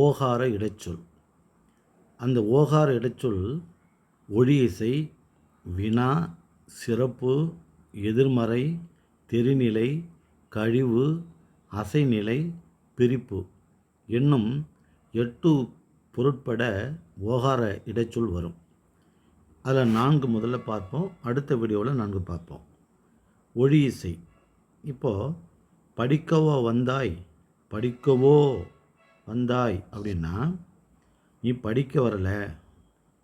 ஓகார இடைச்சொல். அந்த ஓகார இடைச்சொல் ஒழியிசை, வினா, சிறப்பு, எதிர்மறை, தெரிநிலை, கழிவு, அசைநிலை, பிரிப்பு என்னும் 8 பொருட்பட ஓகார இடைச்சொல் வரும். அதில் 4 முதல்ல பார்ப்போம். அடுத்த வீடியோவில் 4 பார்ப்போம். ஒழியிசை. இப்போது படிக்கவோ வந்தாய், படிக்கவோ வந்தாய் அப்படின்னா நீ படிக்க வரல,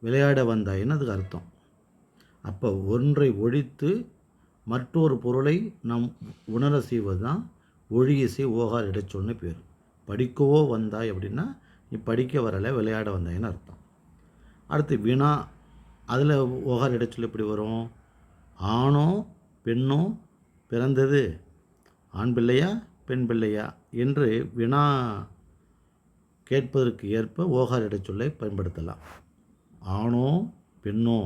விளையாட வந்தாயின்னு அதுக்கு அர்த்தம். அப்போ ஒன்றை ஒழித்து மற்றொரு பொருளை நாம் உணர செய்வது தான் ஒழியிசை ஓகார இடைச்சொல்னு பேர். படிக்கவோ வந்தாய் அப்படின்னா நீ படிக்க வரலை, விளையாட வந்தாயின்னு அர்த்தம். அடுத்து வினா. அதில் ஓகார இடைச்சொல் எப்படி வரும்? ஆணோ பெண்ணோ பிறந்தது, ஆண் பிள்ளையா பெண் பிள்ளையா என்று வினா கேட்பதற்கு ஏற்ப ஓகார இடைச்சொல்லை பயன்படுத்தலாம். ஆணோ பெண்ணோ,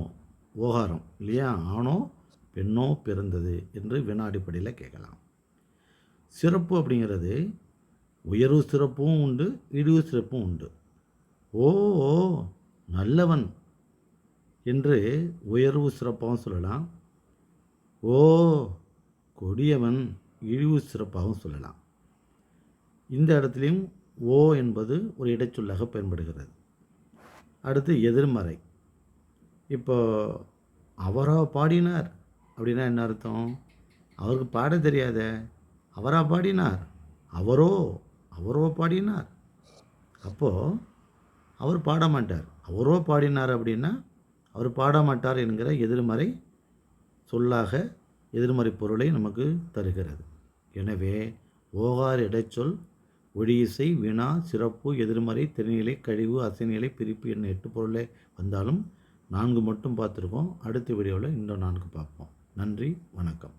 ஓகாரம் இல்லையா? ஆணோ பெண்ணோ பிறந்தது என்று வினா அடிப்படையில் கேட்கலாம். சிறப்பு அப்படிங்கிறது உயர்வு சிறப்பும் உண்டு, இழிவு சிறப்பும் உண்டு. ஓ நல்லவன் என்று உயர்வு சிறப்பாகவும் சொல்லலாம். ஓ கொடியவன் இழிவு சிறப்பாகவும் சொல்லலாம். இந்த இடத்துலையும் ஓ என்பது ஒரு இடைச்சொல்லாக பயன்படுகிறது. அடுத்து எதிர்மறை. இப்போ அவரா பாடினார் அப்படின்னா என்ன அர்த்தம்? அவருக்கு பாட தெரியாத, அவரா பாடினார், அவரோ பாடினார். அப்போது அவர் பாட மாட்டார். அவரோ பாடினார் அப்படின்னா அவர் பாட மாட்டார் என்கிற எதிர்மறை சொல்லாக எதிர்மறை பொருளை நமக்கு தருகிறது. எனவே ஓகார இடைச்சொல் ஒழியிசை, வினா, சிறப்பு, எதிர்மறை, தெரிநிலை, கழிவு, அசைநிலை, பிரிப்பு என்ன 8 பொருளை வந்தாலும் 4 மட்டும் பார்த்துருக்கோம். அடுத்த வீடியோவில் இன்னும் 4 பார்ப்போம். நன்றி, வணக்கம்.